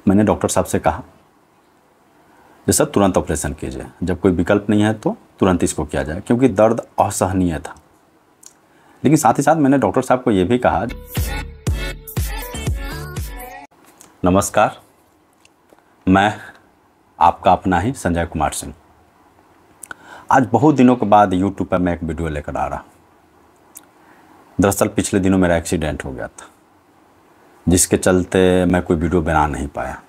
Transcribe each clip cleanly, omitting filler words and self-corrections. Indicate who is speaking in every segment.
Speaker 1: मैंने डॉक्टर साहब से कहा कि सर तुरंत ऑपरेशन कीजिए, जब कोई विकल्प नहीं है तो तुरंत इसको किया जाए, क्योंकि दर्द असहनीय था। लेकिन साथ ही साथ मैंने डॉक्टर साहब को ये भी कहा, नमस्कार, मैं आपका अपना ही संजय कुमार सिंह। आज बहुत दिनों के बाद यूट्यूब पर मैं एक वीडियो लेकर आ रहा। दरअसल पिछले दिनों मेरा एक्सीडेंट हो गया था, जिसके चलते मैं कोई वीडियो बना नहीं पाया।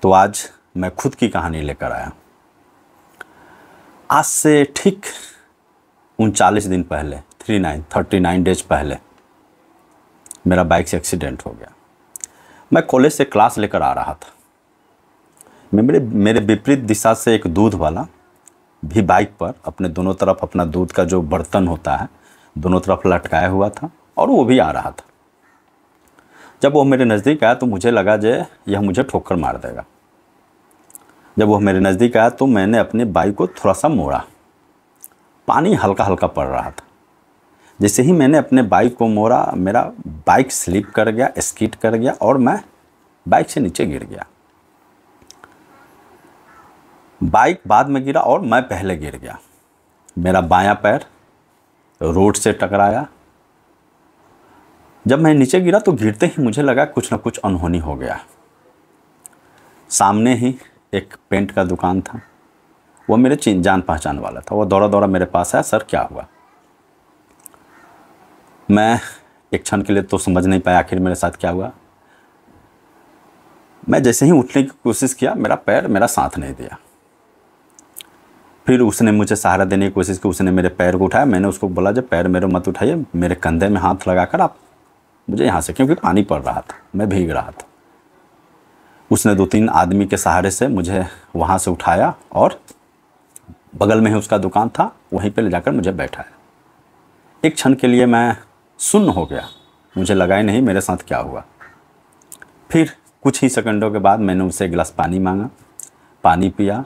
Speaker 1: तो आज मैं खुद की कहानी लेकर आया। आज से ठीक 39 दिन पहले 39 डेज पहले मेरा बाइक से एक्सीडेंट हो गया। मैं कॉलेज से क्लास लेकर आ रहा था। मेरे विपरीत दिशा से एक दूध वाला भी बाइक पर अपने दोनों तरफ अपना दूध का जो बर्तन होता है दोनों तरफ लटकाया हुआ था, और वो भी आ रहा था। जब वो मेरे नज़दीक आया तो मुझे लगा जे यह मुझे ठोकर मार देगा। जब वो मेरे नज़दीक आया तो मैंने अपनी बाइक को थोड़ा सा मोड़ा। पानी हल्का हल्का पड़ रहा था। जैसे ही मैंने अपने बाइक को मोड़ा, मेरा बाइक स्लिप कर गया, स्किड कर गया और मैं बाइक से नीचे गिर गया। बाइक बाद में गिरा और मैं पहले गिर गया। मेरा बायां पैर रोड से टकराया। जब मैं नीचे गिरा तो गिरते ही मुझे लगा कुछ ना कुछ अनहोनी हो गया। सामने ही एक पेंट का दुकान था, वो मेरे जान पहचान वाला था। वो दौड़ा दौड़ा मेरे पास आया, सर क्या हुआ? मैं एक क्षण के लिए तो समझ नहीं पाया आखिर मेरे साथ क्या हुआ। मैं जैसे ही उठने की कोशिश किया, मेरा पैर मेरा साथ नहीं दिया। फिर उसने मुझे सहारा देने की कोशिश की, उसने मेरे पैर को उठाया। मैंने उसको बोला जब पैर मेरे मत उठाइए, मेरे कंधे में हाथ लगाकर आप मुझे यहाँ से, क्योंकि पानी पड़ रहा था, मैं भीग रहा था। उसने 2-3 आदमी के सहारे से मुझे वहाँ से उठाया और बगल में ही उसका दुकान था, वहीं पे ले जाकर मुझे बैठाया। एक क्षण के लिए मैं सुन्न हो गया, मुझे लगा ही नहीं मेरे साथ क्या हुआ। फिर कुछ ही सेकंडों के बाद मैंने उससे एक गिलास पानी मांगा, पानी पिया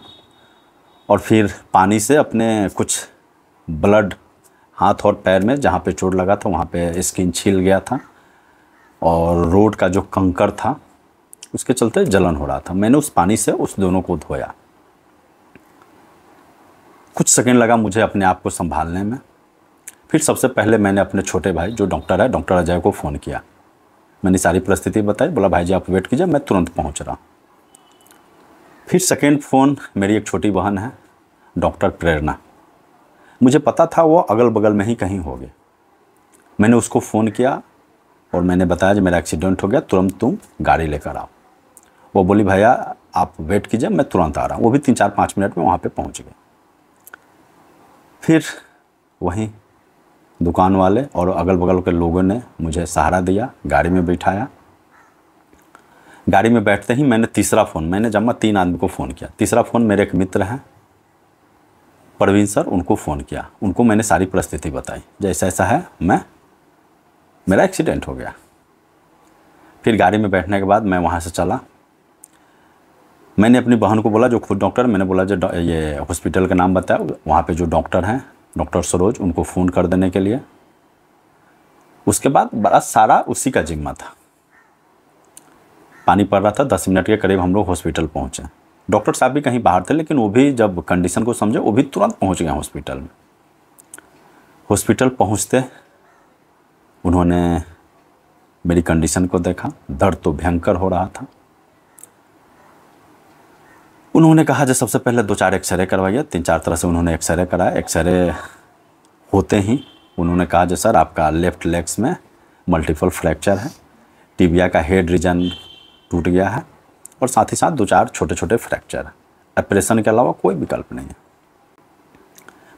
Speaker 1: और फिर पानी से अपने कुछ ब्लड हाथ और पैर में जहाँ पे चोट लगा था वहाँ पे स्किन छिल गया था, और रोड का जो कंकर था उसके चलते जलन हो रहा था। मैंने उस पानी से उस दोनों को धोया। कुछ सेकंड लगा मुझे अपने आप को संभालने में। फिर सबसे पहले मैंने अपने छोटे भाई जो डॉक्टर है, डॉक्टर अजय को फ़ोन किया। मैंने सारी परिस्थिति बताई, बोला भाई जी आप वेट कीजिए, मैं तुरंत पहुंच रहा। फिर सेकेंड फ़ोन मेरी एक छोटी बहन है, डॉक्टर प्रेरणा। मुझे पता था वो अगल बगल में ही कहीं होगे। मैंने उसको फ़ोन किया और मैंने बताया कि मेरा एक्सीडेंट हो गया, तुरंत तुम गाड़ी लेकर आओ। वो बोली भैया आप वेट कीजिए, मैं तुरंत आ रहा हूँ। वो भी 3-4-5 मिनट में वहाँ पे पहुँच गए। फिर वहीं दुकान वाले और अगल बगल के लोगों ने मुझे सहारा दिया, गाड़ी में बिठाया। गाड़ी में बैठते ही मैंने तीसरा फ़ोन, मैंने जमा 3 आदमी को फ़ोन किया। तीसरा फ़ोन मेरे एक मित्र हैं प्रवीण सर, उनको फ़ोन किया। उनको मैंने सारी परिस्थिति बताई, जैसा ऐसा है, मेरा एक्सीडेंट हो गया। फिर गाड़ी में बैठने के बाद मैं वहाँ से चला। मैंने अपनी बहन को बोला जो खुद डॉक्टर, मैंने बोला जो ये हॉस्पिटल का नाम बताया, वहाँ पे जो डॉक्टर हैं डॉक्टर सरोज, उनको फ़ोन कर देने के लिए। उसके बाद बड़ा सारा उसी का जिम्मा था। पानी पड़ रहा था, 10 मिनट के करीब हम लोग हॉस्पिटल पहुँचे। डॉक्टर साहब भी कहीं बाहर थे, लेकिन वो भी जब कंडीशन को समझे वो भी तुरंत पहुँच गए हॉस्पिटल में। हॉस्पिटल पहुँचते उन्होंने मेरी कंडीशन को देखा। दर्द तो भयंकर हो रहा था। उन्होंने कहा जो सबसे पहले 2-4 एक्सरे करवाइए। 3-4 तरह से उन्होंने एक्सरे कराया। एक्सरे होते ही उन्होंने कहा जो सर आपका लेफ़्ट लेग्स में मल्टीपल फ्रैक्चर है, टिबिया का हेड रीजन टूट गया है और साथ ही साथ 2-4 छोटे छोटे फ्रैक्चर है। ऑपरेशन के अलावा कोई विकल्प नहीं है।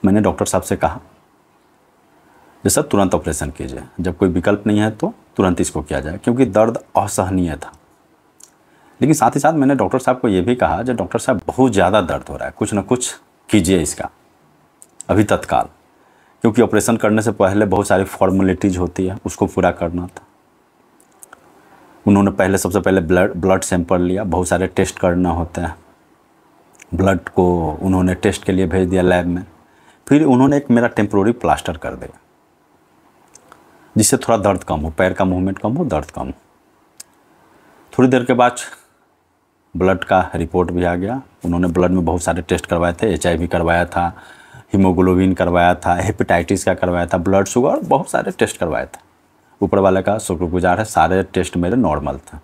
Speaker 1: मैंने डॉक्टर साहब से कहा जो सर तुरंत ऑपरेशन कीजिए, जब कोई विकल्प नहीं है तो तुरंत इसको किया जाए, क्योंकि दर्द असहनीय था। लेकिन साथ ही साथ मैंने डॉक्टर साहब को ये भी कहा जो डॉक्टर साहब बहुत ज़्यादा दर्द हो रहा है, कुछ ना कुछ कीजिए इसका अभी तत्काल, क्योंकि ऑपरेशन करने से पहले बहुत सारी फॉर्मेलिटीज़ होती है, उसको पूरा करना था। उन्होंने पहले सबसे पहले ब्लड सैंपल लिया, बहुत सारे टेस्ट करना होते हैं। ब्लड को उन्होंने टेस्ट के लिए भेज दिया लैब में। फिर उन्होंने एक मेरा टेम्प्रोरी प्लास्टर कर दिया, जिससे थोड़ा दर्द कम हो, पैर का मूवमेंट कम हो, दर्द कम हो। थोड़ी देर के बाद ब्लड का रिपोर्ट भी आ गया। उन्होंने ब्लड में बहुत सारे टेस्ट करवाए थे, HIV करवाया था, हीमोग्लोबिन करवाया था, हेपेटाइटिस का करवाया था, ब्लड शुगर, बहुत सारे टेस्ट करवाए थे। ऊपर वाले का शुक्रगुजार है, सारे टेस्ट मेरे नॉर्मल थे।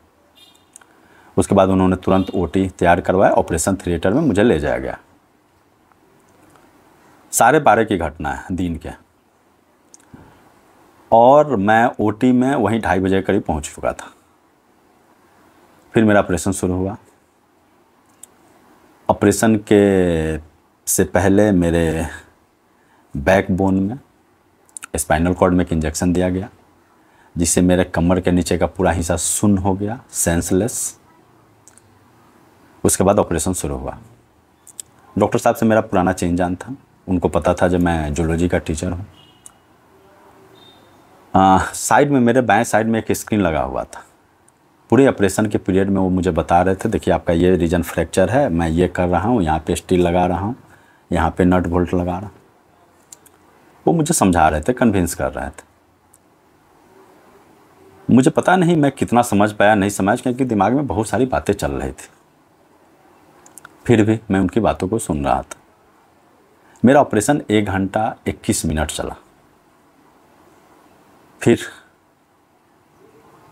Speaker 1: उसके बाद उन्होंने तुरंत OT तैयार करवाया, ऑपरेशन थिएटर में मुझे ले जाया गया। 12:30 की घटना है दिन के, और मैं OT में वहीं 2:30 बजे के करीब पहुँच चुका था। फिर मेरा ऑपरेशन शुरू हुआ। ऑपरेशन के से पहले मेरे बैकबोन में स्पाइनल कॉर्ड में एक इंजेक्शन दिया गया, जिससे मेरे कमर के नीचे का पूरा हिस्सा सुन्न हो गया, सेंसलेस। उसके बाद ऑपरेशन शुरू हुआ। डॉक्टर साहब से मेरा पुराना चेन जान था, उनको पता था जब मैं जूलॉजी का टीचर हूँ। साइड में, मेरे बाएं साइड में एक स्क्रीन लगा हुआ था। पूरे ऑपरेशन के पीरियड में वो मुझे बता रहे थे, देखिए आपका ये रीजन फ्रैक्चर है, मैं ये कर रहा हूँ, यहाँ पे स्टील लगा रहा हूँ, यहाँ पे नट बोल्ट लगा रहा हूँ। वो मुझे समझा रहे थे, कन्विंस कर रहे थे। मुझे पता नहीं मैं कितना समझ पाया, नहीं समझ, क्योंकि दिमाग में बहुत सारी बातें चल रही थी। फिर भी मैं उनकी बातों को सुन रहा था। मेरा ऑपरेशन 1 घंटा 21 मिनट चला। फिर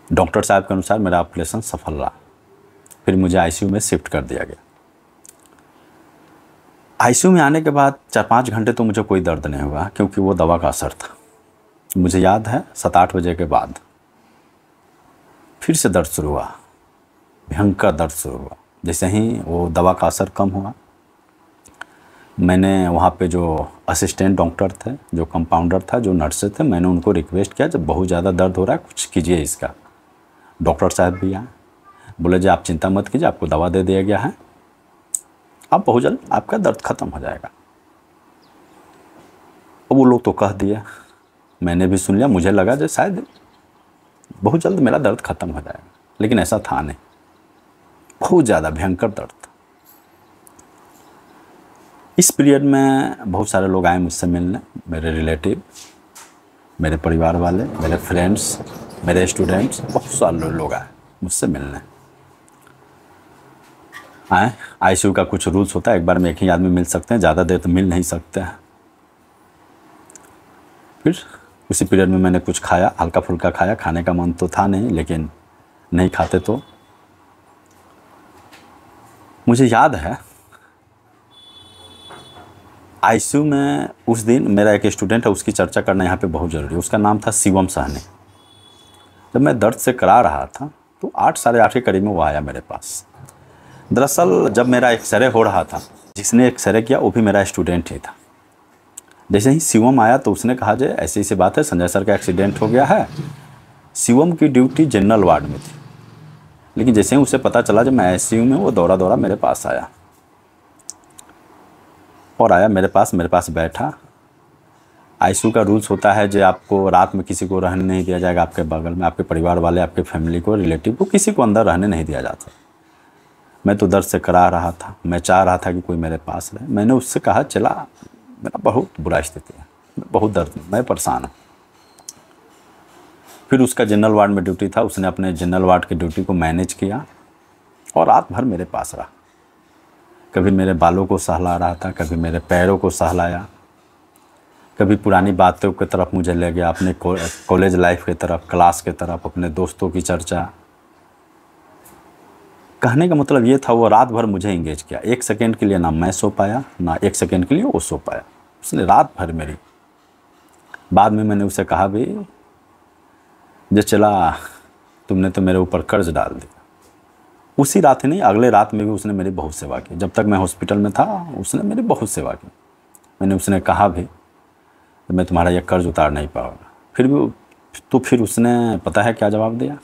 Speaker 1: डॉक्टर साहब के अनुसार मेरा ऑपरेशन सफल रहा। फिर मुझे ICU में शिफ्ट कर दिया गया। ICU में आने के बाद 4-5 घंटे तो मुझे कोई दर्द नहीं हुआ, क्योंकि वो दवा का असर था। मुझे याद है 7-8 बजे के बाद फिर से दर्द शुरू हुआ, भयंकर दर्द शुरू हुआ। जैसे ही वो दवा का असर कम हुआ, मैंने वहाँ पे जो असिस्टेंट डॉक्टर थे, जो कंपाउंडर था, जो नर्स थे, मैंने उनको रिक्वेस्ट किया, जब बहुत ज़्यादा दर्द हो रहा है कुछ कीजिए इसका। डॉक्टर साहब भी आए, बोले जी आप चिंता मत कीजिए, आपको दवा दे दिया गया है, अब बहुत जल्द आपका दर्द ख़त्म हो जाएगा। अब वो लोग तो कह दिए, मैंने भी सुन लिया, मुझे लगा जो शायद बहुत जल्द मेरा दर्द ख़त्म हो जाएगा, लेकिन ऐसा था नहीं। बहुत ज़्यादा भयंकर दर्द था। इस पीरियड में बहुत सारे लोग आए मुझसे मिलने, मेरे रिलेटिव, मेरे परिवार वाले, मेरे फ्रेंड्स, मेरे स्टूडेंट्स, बहुत सारे लोग आए मुझसे मिलने। आए, ICU का कुछ रूल्स होता है, एक बार में एक ही आदमी मिल सकते हैं, ज़्यादा देर तो मिल नहीं सकते हैं। फिर उसी पीरियड में मैंने कुछ खाया, हल्का फुल्का खाया, खाने का मन तो था नहीं, लेकिन नहीं खाते तो। मुझे याद है ICU में उस दिन मेरा एक स्टूडेंट है, उसकी चर्चा करना यहाँ पे बहुत ज़रूरी है। उसका नाम था शिवम साहनी। जब मैं दर्द से करा रहा था तो 8, साढ़े 8 के करीब में वो आया मेरे पास। दरअसल जब मेरा एक्सरे हो रहा था, जिसने एक्सरे किया वो भी मेरा स्टूडेंट ही था। जैसे ही शिवम आया तो उसने कहा जे ऐसी ऐसी बात है, संजय सर का एक्सीडेंट हो गया है। शिवम की ड्यूटी जनरल वार्ड में थी, लेकिन जैसे ही उसे पता चला जब मैं ICU में, वो दौड़ा दौड़ा मेरे पास आया और आया मेरे पास बैठा। ICU का रूल्स होता है जो आपको रात में किसी को रहने नहीं दिया जाएगा, आपके बगल में, आपके परिवार वाले, आपके फैमिली को, रिलेटिव को, किसी को अंदर रहने नहीं दिया जाता। मैं तो दर्द से करा रहा था, मैं चाह रहा था कि कोई मेरे पास रहे। मैंने उससे कहा चला, मेरा बहुत बुरा स्थिति है, बहुत दर्द में, मैं परेशान हूँ। फिर उसका जनरल वार्ड में ड्यूटी था, उसने अपने जनरल वार्ड की ड्यूटी को मैनेज किया और रात भर मेरे पास रहा। कभी मेरे बालों को सहला रहा था, कभी मेरे पैरों को सहलाया, कभी पुरानी बातों की तरफ मुझे ले गया, अपने कॉलेज लाइफ की तरफ, क्लास की तरफ, अपने दोस्तों की चर्चा। कहने का मतलब ये था, वो रात भर मुझे एंगेज किया। 1 सेकेंड के लिए ना मैं सो पाया, ना 1 सेकेंड के लिए वो सो पाया। उसने रात भर मेरी। बाद में मैंने उसे कहा भी, जो चला तुमने तो मेरे ऊपर कर्ज डाल दिया। उसी रात ही नहीं, अगले रात में भी उसने मेरी बहुत सेवा की। जब तक मैं हॉस्पिटल में था उसने मेरी बहुत सेवा की। मैंने उसने कहा भी मैं तुम्हारा यह कर्ज उतार नहीं पाऊंगा। फिर भी तो फिर उसने पता है क्या जवाब दिया?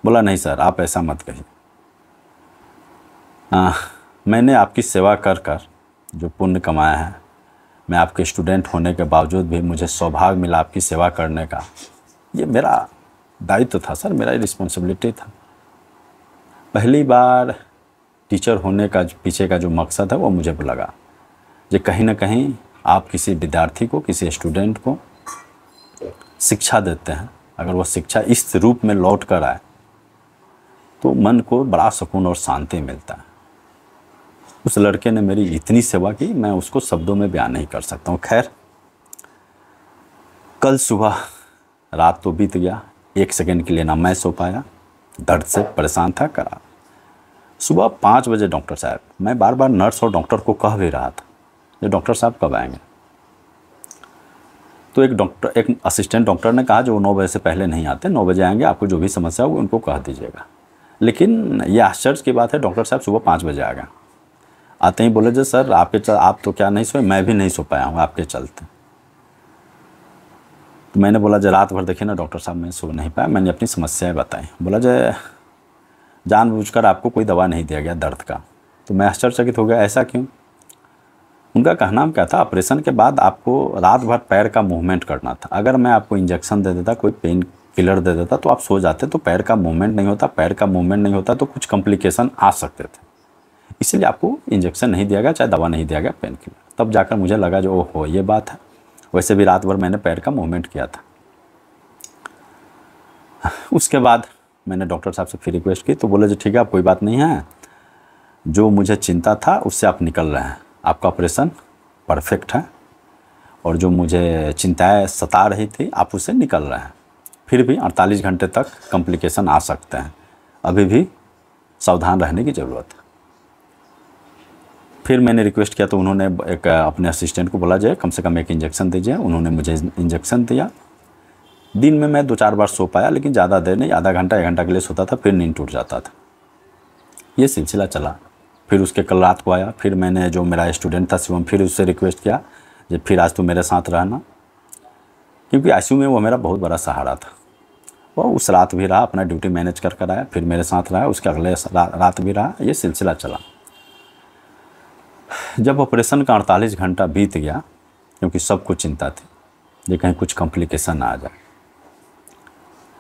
Speaker 1: बोला नहीं सर, आप ऐसा मत कहिए। मैंने आपकी सेवा कर कर जो पुण्य कमाया है, मैं आपके स्टूडेंट होने के बावजूद भी मुझे सौभाग्य मिला आपकी सेवा करने का। ये मेरा दायित्व था सर, मेरा रिस्पॉन्सिबिलिटी था। पहली बार टीचर होने का पीछे का जो मकसद है वो मुझे लगा, जो कहीं ना कहीं आप किसी विद्यार्थी को, किसी स्टूडेंट को शिक्षा देते हैं, अगर वो शिक्षा इस रूप में लौट कर आए तो मन को बड़ा सुकून और शांति मिलता है। उस लड़के ने मेरी इतनी सेवा की, मैं उसको शब्दों में बयान नहीं कर सकता हूँ। खैर, कल सुबह, रात तो बीत गया, 1 सेकंड के लिए ना मैं सो पाया, दर्द से परेशान था करा। सुबह 5 बजे डॉक्टर साहब, मैं बार बार नर्स और डॉक्टर को कह भी रहा था ये डॉक्टर साहब कब आएंगे। तो एक असिस्टेंट डॉक्टर ने कहा जो 9 बजे से पहले नहीं आते, 9 बजे आएंगे, आपको जो भी समस्या हो उनको कह दीजिएगा। लेकिन ये आश्चर्य की बात है, डॉक्टर साहब सुबह 5 बजे आ गए। आते ही बोले जो सर आप तो क्या नहीं सोए, मैं भी नहीं सो पाया हूँ आपके चलते। तो मैंने बोला जो रात भर देखिए ना डॉक्टर साहब, मैं सो नहीं पाया, मैंने अपनी समस्याएं बताई। बोला जो जानबूझकर आपको कोई दवा नहीं दिया गया दर्द का। तो मैं आश्चर्यचकित हो गया, ऐसा क्यों? उनका कहना क्या था, ऑपरेशन के बाद आपको रात भर पैर का मूवमेंट करना था। अगर मैं आपको इंजेक्शन दे देता, कोई पेन किलर दे देता तो आप सो जाते, तो पैर का मूवमेंट नहीं होता, पैर का मूवमेंट नहीं होता तो कुछ कॉम्प्लिकेशन आ सकते थे, इसलिए आपको इंजेक्शन नहीं दिया गया, चाहे दवा नहीं दिया गया, पेन किलर। तब जाकर मुझे लगा जो ओहो ये बात है। वैसे भी रात भर मैंने पैर का मूवमेंट किया था। उसके बाद मैंने डॉक्टर साहब से फिर रिक्वेस्ट की, तो बोले जो ठीक है, आप कोई बात नहीं है, जो मुझे चिंता था उससे आप निकल रहे हैं, आपका ऑपरेशन परफेक्ट है, और जो मुझे चिंताएं सता रही थी आप उससे निकल रहे हैं। फिर भी 48 घंटे तक कॉम्प्लिकेशन आ सकते हैं, अभी भी सावधान रहने की ज़रूरत है। फिर मैंने रिक्वेस्ट किया तो उन्होंने एक अपने असिस्टेंट को बोला जाए कम से कम एक इंजेक्शन दीजिए। उन्होंने मुझे इंजेक्शन दिया। दिन में मैं 2-4 बार सो पाया, लेकिन ज़्यादा देर नहीं, आधा घंटा 1 घंटा के लिए सोता था, फिर नींद टूट जाता था। ये सिलसिला चला। फिर उसके कल रात को आया, फिर मैंने जो मेरा स्टूडेंट था शिवम, फिर उससे रिक्वेस्ट किया कि फिर आज तो मेरे साथ रहना, क्योंकि आईसीयू में वो मेरा बहुत बड़ा सहारा था। वो उस रात भी रहा, अपना ड्यूटी मैनेज कर आया, फिर मेरे साथ रहा, उसके अगले रात भी रहा। ये सिलसिला चला। जब ऑपरेशन का 48 घंटा बीत गया, क्योंकि सबको चिंता थी ये कहीं कुछ कॉम्प्लिकेशन ना आ जाए।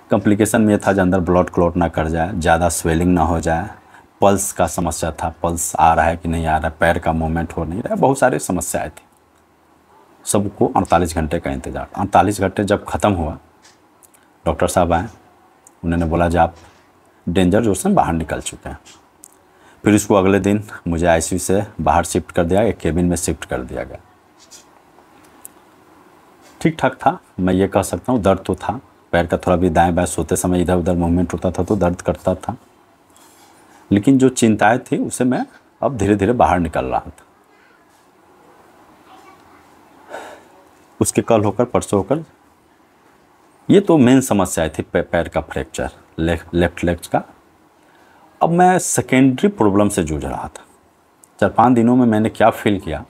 Speaker 1: कॉम्प्लिकेशन में ये था जो अंदर ब्लड क्लॉट ना कर जाए, ज़्यादा स्वेलिंग ना हो जाए, पल्स का समस्या था, पल्स आ रहा है कि नहीं आ रहा है, पैर का मूवमेंट हो नहीं रहा है, बहुत सारी समस्याएं थी। सबको 48 घंटे का इंतज़ार। 48 घंटे जब ख़त्म हुआ, डॉक्टर साहब आए, उन्होंने बोला जो आप डेंजर जोन से बाहर निकल चुके हैं। फिर इसको अगले दिन मुझे आईसीयू से बाहर शिफ्ट कर दिया, एक केबिन में शिफ्ट कर दिया गया। ठीक ठाक था, मैं ये कह सकता हूँ। दर्द तो था, पैर का थोड़ा भी दाएं बाएं सोते समय इधर उधर मूवमेंट होता था तो दर्द करता था, लेकिन जो चिंताएं थी उसे मैं अब धीरे धीरे बाहर निकल रहा था। उसके कल होकर परसों होकर ये तो मेन समस्याएं थी, पैर का फ्रैक्चर, लेफ्ट लेग का। अब मैं सेकेंडरी प्रॉब्लम से जूझ रहा था। 4-5 दिनों में मैंने क्या फील किया,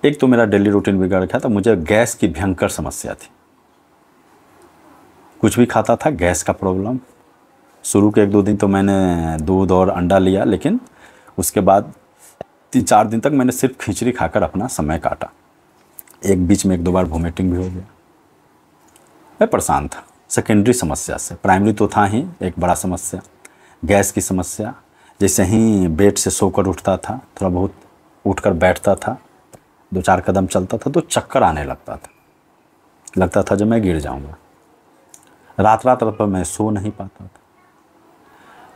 Speaker 1: एक तो मेरा डेली रूटीन बिगड़ गया था, मुझे गैस की भयंकर समस्या थी। कुछ भी खाता था गैस का प्रॉब्लम। शुरू के 1-2 दिन तो मैंने दूध और अंडा लिया, लेकिन उसके बाद 3-4 दिन तक मैंने सिर्फ खिचड़ी खाकर अपना समय काटा। एक बीच में 1-2 बार वोमिटिंग भी हो गया। मैं परेशान था सेकेंडरी समस्या से। प्राइमरी तो था ही एक बड़ा समस्या, गैस की समस्या। जैसे ही बेड से सोकर उठता था, थोड़ा बहुत उठकर बैठता था, 2-4 कदम चलता था तो चक्कर आने लगता था जब मैं गिर जाऊंगा। रात पर मैं सो नहीं पाता था।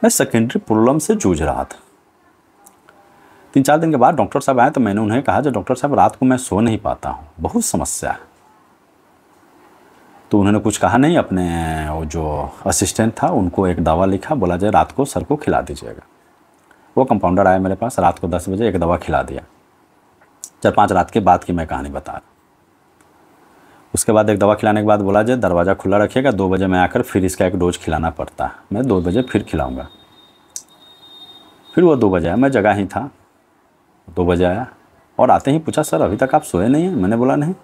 Speaker 1: मैं सेकेंडरी प्रॉब्लम से जूझ रहा था। 3-4 दिन के बाद डॉक्टर साहब आए तो मैंने उन्हें कहा जो डॉक्टर साहब रात को मैं सो नहीं पाता हूँ, बहुत समस्या है। तो उन्होंने कुछ कहा नहीं, अपने वो जो असिस्टेंट था उनको एक दवा लिखा, बोला जाए रात को सर को खिला दीजिएगा। वो कंपाउंडर आया मेरे पास, रात को 10 बजे एक दवा खिला दिया। 4-5 रात के बाद की मैं कहानी बता रहा। उसके बाद एक दवा खिलाने के बाद बोला जाए दरवाज़ा खुला रखिएगा, 2 बजे मैं आकर फिर इसका एक डोज खिलाना पड़ता है, मैं 2 बजे फिर खिलाऊँगा। फिर वो 2 बजे आया, मैं जगह ही था, 2 बजे आया और आते ही पूछा सर अभी तक आप सोए नहीं हैं? मैंने बोला नहीं।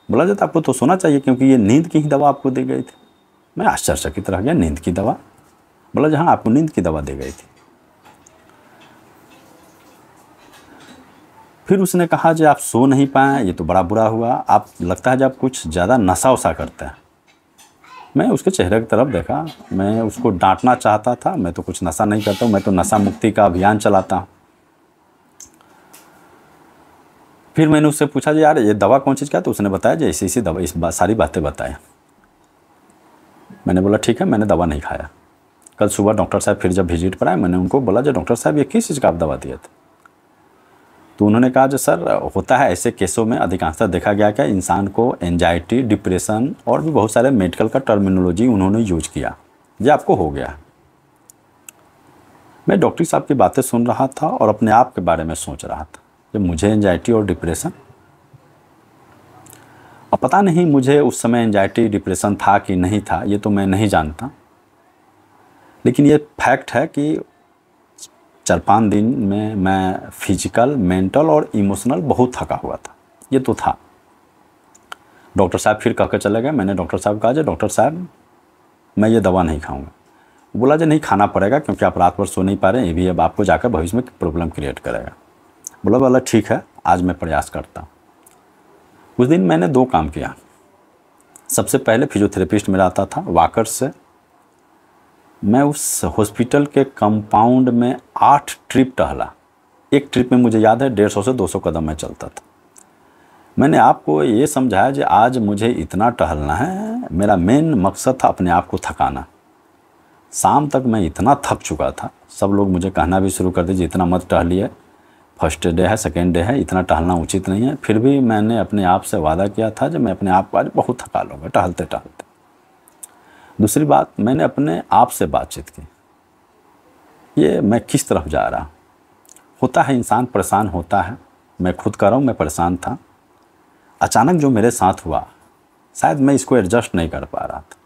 Speaker 1: बोला जाता आपको तो सोना चाहिए क्योंकि ये नींद की ही दवा आपको दी गई थी। मैं आश्चर्यचकित रह गया, नींद की दवा? बोला जहाँ आपको नींद की दवा दी गई थी। फिर उसने कहा जो आप सो नहीं पाए, ये तो बड़ा बुरा हुआ, आप लगता है जब आप कुछ ज़्यादा नशा वसा करते हैं। मैं उसके चेहरे की तरफ देखा, मैं उसको डांटना चाहता था, मैं तो कुछ नशा नहीं करता हूँ, मैं तो नशा मुक्ति का अभियान चलाता हूँ। फिर मैंने उससे पूछा जी यार ये दवा कौन चीज़ का, तो उसने बताया जी ऐसी दवा, सारी बातें बताया। मैंने बोला ठीक है, मैंने दवा नहीं खाया। कल सुबह डॉक्टर साहब फिर जब विजिट पर आए, मैंने उनको बोला जो डॉक्टर साहब ये किस चीज़ का आप दवा दिए थे? तो उन्होंने कहा जो सर होता है ऐसे केसों में अधिकांशतः देखा गया कि इंसान को एंजाइटी, डिप्रेशन और भी बहुत सारे मेडिकल का टर्मिनोलॉजी उन्होंने यूज किया, ये आपको हो गया। मैं डॉक्टर साहब की बातें सुन रहा था और अपने आप के बारे में सोच रहा था कि मुझे एंजाइटी और डिप्रेशन, और पता नहीं मुझे उस समय एंजाइटी डिप्रेशन था कि नहीं था, ये तो मैं नहीं जानता, लेकिन ये फैक्ट है कि 4-5 दिन में मैं फिजिकल, मेंटल और इमोशनल बहुत थका हुआ था, ये तो था। डॉक्टर साहब फिर कह के चले गए। मैंने डॉक्टर साहब कहा डॉक्टर साहब मैं ये दवा नहीं खाऊंगा। बोला नहीं खाना पड़ेगा क्योंकि आप रात भर सो नहीं पा रहे हैं, ये भी अब आपको जाकर भविष्य में प्रॉब्लम क्रिएट करेगा। बोला ठीक है, आज मैं प्रयास करता हूँ। उस दिन मैंने 2 काम किया। सबसे पहले फिजियोथेरेपिस्ट मेरा आता था वाकर से, मैं उस हॉस्पिटल के कंपाउंड में 8 ट्रिप टहला। एक ट्रिप में मुझे याद है 150 से 200 कदम में चलता था। मैंने आपको ये समझाया कि आज मुझे इतना टहलना है, मेरा मेन मकसद था अपने आप को थकाना। शाम तक मैं इतना थक चुका था, सब लोग मुझे कहना भी शुरू कर दीजिए इतना मत टहलिए, फर्स्ट डे है, सेकेंड डे है, इतना टहलना उचित नहीं है। फिर भी मैंने अपने आप से वादा किया था कि मैं अपने आप को आज बहुत थका लूँगा टहलते टहलते। दूसरी बात, मैंने अपने आप से बातचीत की, ये मैं किस तरफ जा रहा। होता है इंसान परेशान होता है, मैं खुद कर रहा हूँ, मैं परेशान था। अचानक जो मेरे साथ हुआ, शायद मैं इसको एडजस्ट नहीं कर पा रहा था,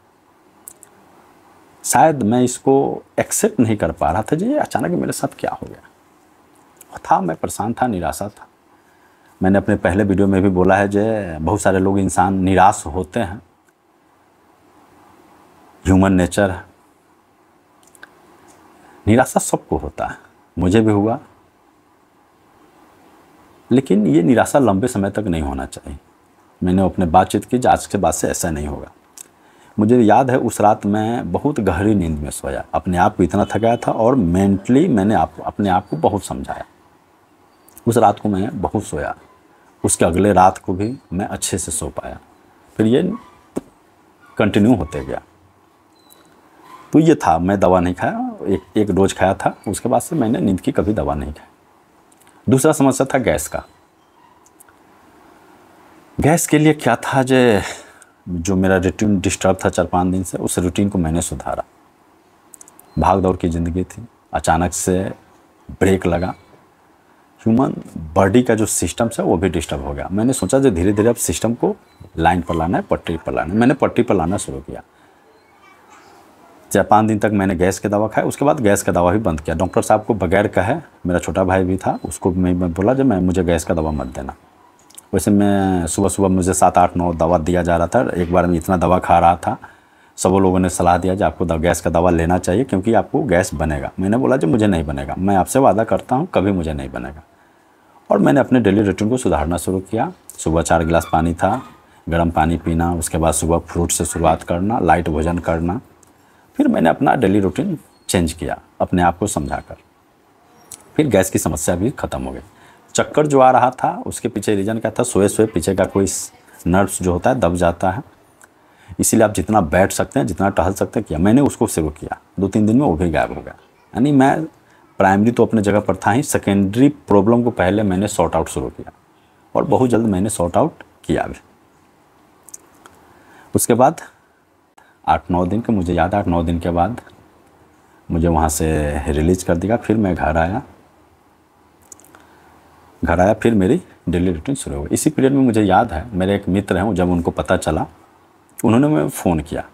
Speaker 1: शायद मैं इसको एक्सेप्ट नहीं कर पा रहा था जी अचानक मेरे साथ क्या हो गया था। मैं परेशान था, निराशा था। मैंने अपने पहले वीडियो में भी बोला है जो बहुत सारे लोग इंसान निराश होते हैं, ह्यूमन नेचर है, निराशा सबको होता है, मुझे भी हुआ। लेकिन ये निराशा लंबे समय तक नहीं होना चाहिए। मैंने अपने बातचीत की, आज के बाद से ऐसा नहीं होगा। मुझे याद है उस रात मैं बहुत गहरी नींद में सोया, अपने आप को इतना थकाया था और मेंटली मैंने अपने आप को बहुत समझाया। उस रात को मैं बहुत सोया, उसके अगले रात को भी मैं अच्छे से सो पाया। फिर ये कंटिन्यू होते गया। तो ये था, मैं दवा नहीं खाया, एक डोज खाया था, उसके बाद से मैंने नींद की कभी दवा नहीं खाई। दूसरा समस्या था गैस का। गैस के लिए क्या था जो मेरा रूटीन डिस्टर्ब था 4-5 दिन से, उस रूटीन को मैंने सुधारा। भाग दौड़ की ज़िंदगी थी, अचानक से ब्रेक लगा, ह्यूमन बॉडी का जो सिस्टम है वो भी डिस्टर्ब हो गया। मैंने सोचा जो धीरे धीरे अब सिस्टम को लाइन पर लाना है, पटरी पर लाना है। मैंने पटरी पर लाना शुरू किया। 4-5 दिन तक मैंने गैस की दवा खाया, उसके बाद गैस का दवा भी बंद किया। डॉक्टर साहब को बगैर कहे, मेरा छोटा भाई भी था, उसको मैं बोला जब मुझे गैस का दवा मत देना। वैसे मैं सुबह सुबह मुझे 7-8-9 दवा दिया जा रहा था। एक बार मैं इतना दवा खा रहा था, सब लोगों ने सलाह दिया कि आपको गैस का दवा लेना चाहिए क्योंकि आपको गैस बनेगा। मैंने बोला जो मुझे नहीं बनेगा, मैं आपसे वादा करता हूँ कभी मुझे नहीं बनेगा। और मैंने अपने डेली रूटीन को सुधारना शुरू किया। सुबह 4 गिलास पानी था, गर्म पानी पीना, उसके बाद सुबह फ्रूट से शुरुआत करना, लाइट भोजन करना। फिर मैंने अपना डेली रूटीन चेंज किया अपने आप को समझाकर। फिर गैस की समस्या भी ख़त्म हो गई। चक्कर जो आ रहा था उसके पीछे रीज़न क्या था, सोए पीछे का कोई नर्व्स जो होता है दब जाता है, इसीलिए आप जितना बैठ सकते हैं, जितना टहल सकते हैं किया। मैंने उसको शुरू किया, 2-3 दिन में वो भी गायब हो गया। यानी मैं प्राइमरी तो अपने जगह पर था ही, सेकेंडरी प्रॉब्लम को पहले मैंने सॉर्ट आउट शुरू किया और बहुत जल्द मैंने सॉर्ट आउट किया भी। उसके बाद 8-9 दिन के, मुझे याद है 8-9 दिन के बाद मुझे वहाँ से रिलीज़ कर दिया। फिर मैं घर आया, फिर मेरी डेली रूटीन शुरू हो गई। इसी पीरियड में मुझे याद है मेरे एक मित्र हैं, जब उनको पता चला उन्होंने मुझे फ़ोन किया।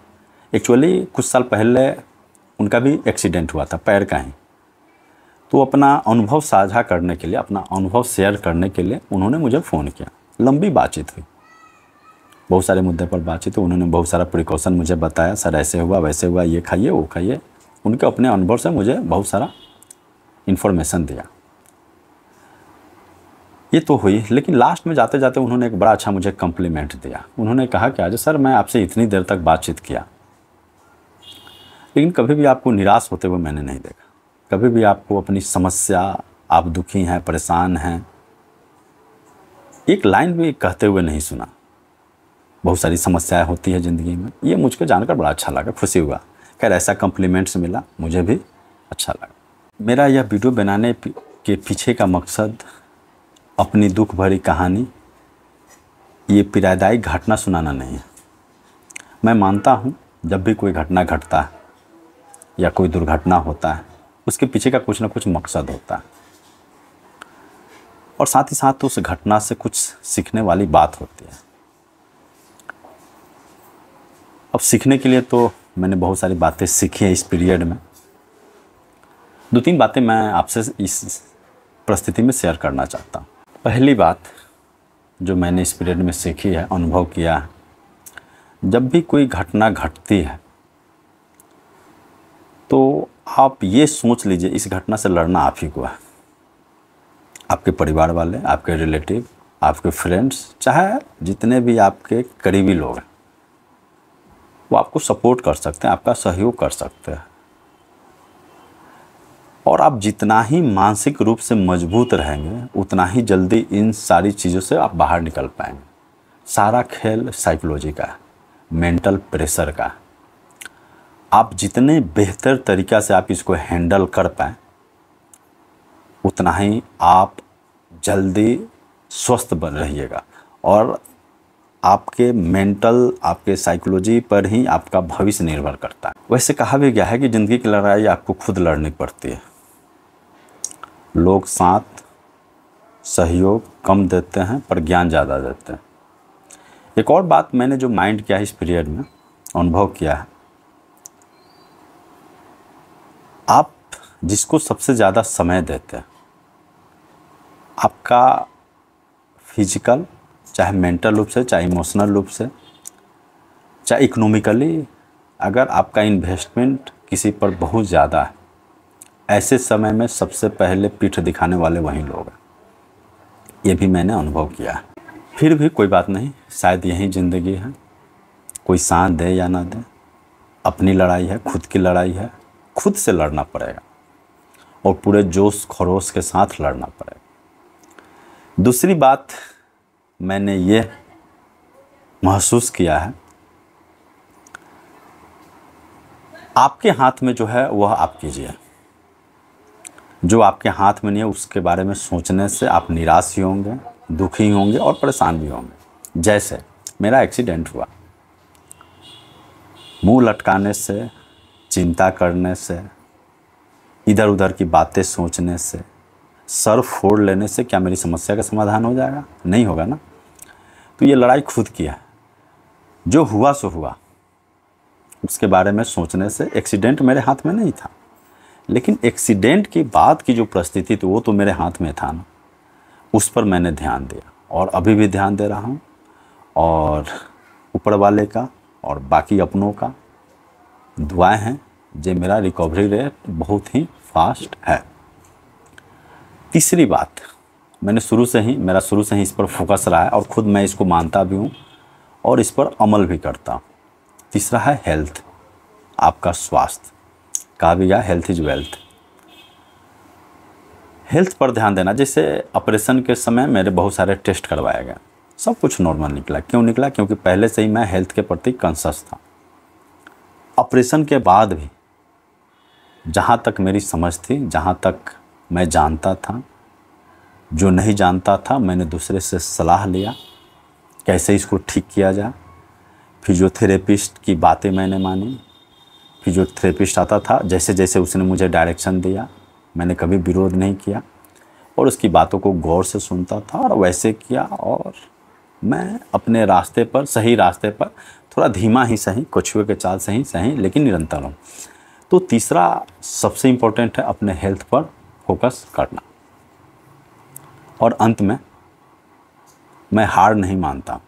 Speaker 1: एक्चुअली कुछ साल पहले उनका भी एक्सीडेंट हुआ था पैर का ही, तो अपना अनुभव साझा करने के लिए, अपना अनुभव शेयर करने के लिए उन्होंने मुझे फ़ोन किया। लंबी बातचीत हुई, बहुत सारे मुद्दे पर बातचीत हुई। उन्होंने बहुत सारा प्रिकॉशन मुझे बताया, सर ऐसे हुआ वैसे हुआ, ये खाइए वो खाइए। उनके अपने अनुभव से मुझे बहुत सारा इन्फॉर्मेशन दिया। ये तो हुई, लेकिन लास्ट में जाते जाते उन्होंने एक बड़ा अच्छा मुझे कम्प्लीमेंट दिया। उन्होंने कहा कि आज सर मैं आपसे इतनी देर तक बातचीत किया, लेकिन कभी भी आपको निराश होते हुए मैंने नहीं देखा। कभी भी आपको अपनी समस्या, आप दुखी हैं, परेशान हैं, एक लाइन भी कहते हुए नहीं सुना। बहुत सारी समस्याएं होती है ज़िंदगी में, ये मुझको जानकर बड़ा अच्छा लगा, खुशी हुआ। खैर ऐसा कम्प्लीमेंट्स मिला, मुझे भी अच्छा लगा। मेरा यह वीडियो बनाने के पीछे का मकसद अपनी दुख भरी कहानी, ये पीड़ादायी घटना सुनाना नहीं है। मैं मानता हूँ जब भी कोई घटना घटता है या कोई दुर्घटना होता है, उसके पीछे का कुछ ना कुछ मकसद होता है, और साथ ही साथ उस घटना से कुछ सीखने वाली बात होती है। अब सीखने के लिए तो मैंने बहुत सारी बातें सीखी हैं इस पीरियड में। 2-3 बातें मैं आपसे इस परिस्थिति में शेयर करना चाहता हूँ। पहली बात जो मैंने इस पीरियड में सीखी है, अनुभव किया है, जब भी कोई घटना घटती है तो आप ये सोच लीजिए इस घटना से लड़ना आप ही को है। आपके परिवार वाले, आपके रिलेटिव, आपके फ्रेंड्स, चाहे जितने भी आपके करीबी लोग हैं, वो आपको सपोर्ट कर सकते हैं, आपका सहयोग कर सकते हैं। और आप जितना ही मानसिक रूप से मजबूत रहेंगे उतना ही जल्दी इन सारी चीज़ों से आप बाहर निकल पाएंगे। सारा खेल साइकोलॉजी का है, मेंटल प्रेशर का। आप जितने बेहतर तरीक़ा से आप इसको हैंडल कर पाएँ उतना ही आप जल्दी स्वस्थ बन रहिएगा, और आपके मेंटल, आपके साइकोलॉजी पर ही आपका भविष्य निर्भर करता है। वैसे कहा भी गया है कि ज़िंदगी की लड़ाई आपको खुद लड़नी पड़ती है। लोग साथ सहयोग कम देते हैं पर ज्ञान ज़्यादा देते हैं। एक और बात मैंने जो माइंड किया है इस पीरियड में, अनुभव किया है, आप जिसको सबसे ज़्यादा समय देते हैं, आपका फिजिकल, चाहे मेंटल रूप से, चाहे इमोशनल रूप से, चाहे इकोनॉमिकली, अगर आपका इन्वेस्टमेंट किसी पर बहुत ज़्यादा है, ऐसे समय में सबसे पहले पीठ दिखाने वाले वही लोग हैं। ये भी मैंने अनुभव किया है। फिर भी कोई बात नहीं, शायद यही ज़िंदगी है। कोई साथ दे या ना दे, अपनी लड़ाई है, खुद की लड़ाई है, खुद से लड़ना पड़ेगा और पूरे जोश खरोश के साथ लड़ना पड़ेगा। दूसरी बात मैंने ये महसूस किया है, आपके हाथ में जो है वह आप कीजिए। जो आपके हाथ में नहीं है उसके बारे में सोचने से आप निराश ही होंगे, दुखी होंगे और परेशान भी होंगे। जैसे मेरा एक्सीडेंट हुआ, मुंह लटकाने से, चिंता करने से, इधर उधर की बातें सोचने से, सर फोड़ लेने से क्या मेरी समस्या का समाधान हो जाएगा? नहीं होगा ना। तो ये लड़ाई खुद की है। जो हुआ सो हुआ, उसके बारे में सोचने से, एक्सीडेंट मेरे हाथ में नहीं था, लेकिन एक्सीडेंट की बाद की जो परिस्थिति थी वो तो मेरे हाथ में था ना। उस पर मैंने ध्यान दिया और अभी भी ध्यान दे रहा हूँ, और ऊपर वाले का और बाकी अपनों का दुआएं हैं जो मेरा रिकवरी रेट बहुत ही फास्ट है। तीसरी बात, मेरा शुरू से ही इस पर फोकस रहा है और खुद मैं इसको मानता भी हूँ और इस पर अमल भी करता हूँ। तीसरा है हेल्थ, आपका स्वास्थ्य। कहा भी गया हेल्थ इज वेल्थ। हेल्थ पर ध्यान देना। जैसे ऑपरेशन के समय मेरे बहुत सारे टेस्ट करवाया गया, सब कुछ नॉर्मल निकला। क्यों निकला? क्योंकि पहले से ही मैं हेल्थ के प्रति कॉन्शियस था। ऑपरेशन के बाद भी जहाँ तक मेरी समझ थी, जहाँ तक मैं जानता था, जो नहीं जानता था मैंने दूसरे से सलाह लिया कैसे इसको ठीक किया जाए। फिजियोथेरेपिस्ट की बातें मैंने मानी। फिजियोथेरेपिस्ट आता था, जैसे जैसे उसने मुझे डायरेक्शन दिया मैंने कभी विरोध नहीं किया और उसकी बातों को गौर से सुनता था और वैसे किया, और मैं अपने रास्ते पर, सही रास्ते पर, थोड़ा धीमा ही सही, कछुए के चाल से ही सही, लेकिन निरंतर हूँ। तो तीसरा सबसे इम्पोर्टेंट है अपने हेल्थ पर फोकस करना। और अंत में मैं हार नहीं मानता।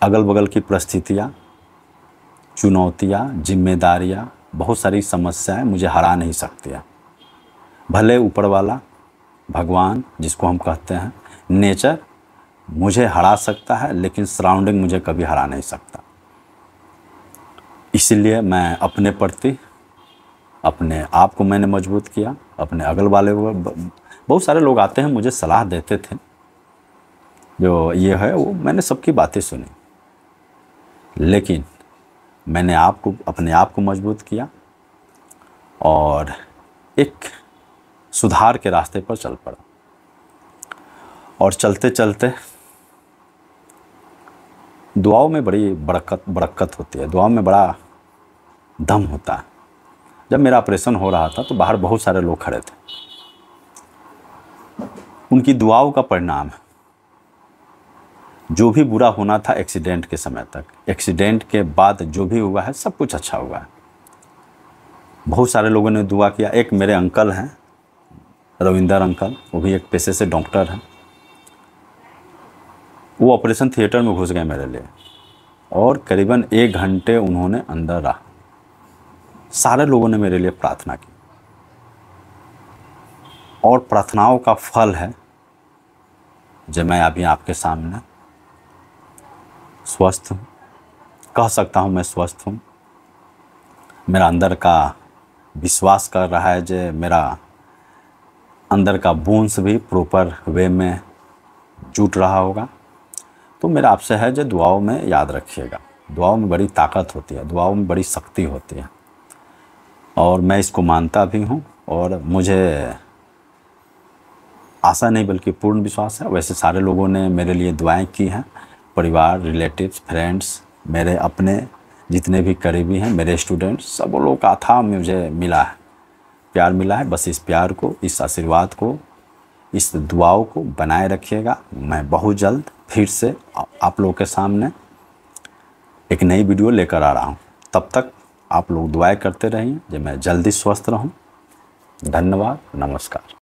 Speaker 1: अगल बगल की परिस्थितियाँ, चुनौतियाँ, जिम्मेदारियाँ, बहुत सारी समस्याएं मुझे हरा नहीं सकती है। भले ऊपर वाला, भगवान जिसको हम कहते हैं, नेचर मुझे हरा सकता है, लेकिन सराउंडिंग मुझे कभी हरा नहीं सकता। इसलिए मैं अपने प्रति, अपने आप को मैंने मजबूत किया। अपने अगल वाले बहुत सारे लोग आते हैं मुझे सलाह देते थे, जो ये है वो, मैंने सबकी बातें सुनी, लेकिन मैंने अपने आप को मजबूत किया और एक सुधार के रास्ते पर चल पड़ा। और चलते चलते दुआओं में बड़ी बरकत होती है, दुआओं में बड़ा दम होता है। जब मेरा ऑपरेशन हो रहा था तो बाहर बहुत सारे लोग खड़े थे, उनकी दुआओं का परिणाम है। जो भी बुरा होना था एक्सीडेंट के समय तक, एक्सीडेंट के बाद जो भी हुआ है सब कुछ अच्छा हुआ है। बहुत सारे लोगों ने दुआ किया। एक मेरे अंकल हैं, रविंदर अंकल, वो भी एक पेशे से डॉक्टर हैं। वो ऑपरेशन थिएटर में घुस गए मेरे लिए और करीबन 1 घंटे उन्होंने अंदर रहा। सारे लोगों ने मेरे लिए प्रार्थना की और प्रार्थनाओं का फल है जब मैं अभी आपके सामने स्वस्थ हूँ, कह सकता हूँ मैं स्वस्थ हूँ। मेरा अंदर का विश्वास कर रहा है जो मेरा अंदर का बोन्स भी प्रॉपर वे में जुट रहा होगा। तो मेरा आपसे है जो दुआओं में याद रखिएगा, दुआओं में बड़ी ताकत होती है, दुआओं में बड़ी शक्ति होती है और मैं इसको मानता भी हूँ और मुझे आशा नहीं बल्कि पूर्ण विश्वास है। वैसे सारे लोगों ने मेरे लिए दुआएं की हैं, परिवार, रिलेटिव्स, फ्रेंड्स, मेरे अपने जितने भी करीबी हैं, मेरे स्टूडेंट्स, सब लोगों का था मुझे मिला है, प्यार मिला है। बस इस प्यार को, इस आशीर्वाद को, इस दुआओं को बनाए रखिएगा। मैं बहुत जल्द फिर से आप लोगों के सामने एक नई वीडियो लेकर आ रहा हूँ। तब तक आप लोग दुआएं करते रहिए कि मैं जल्दी स्वस्थ रहूँ। धन्यवाद, नमस्कार।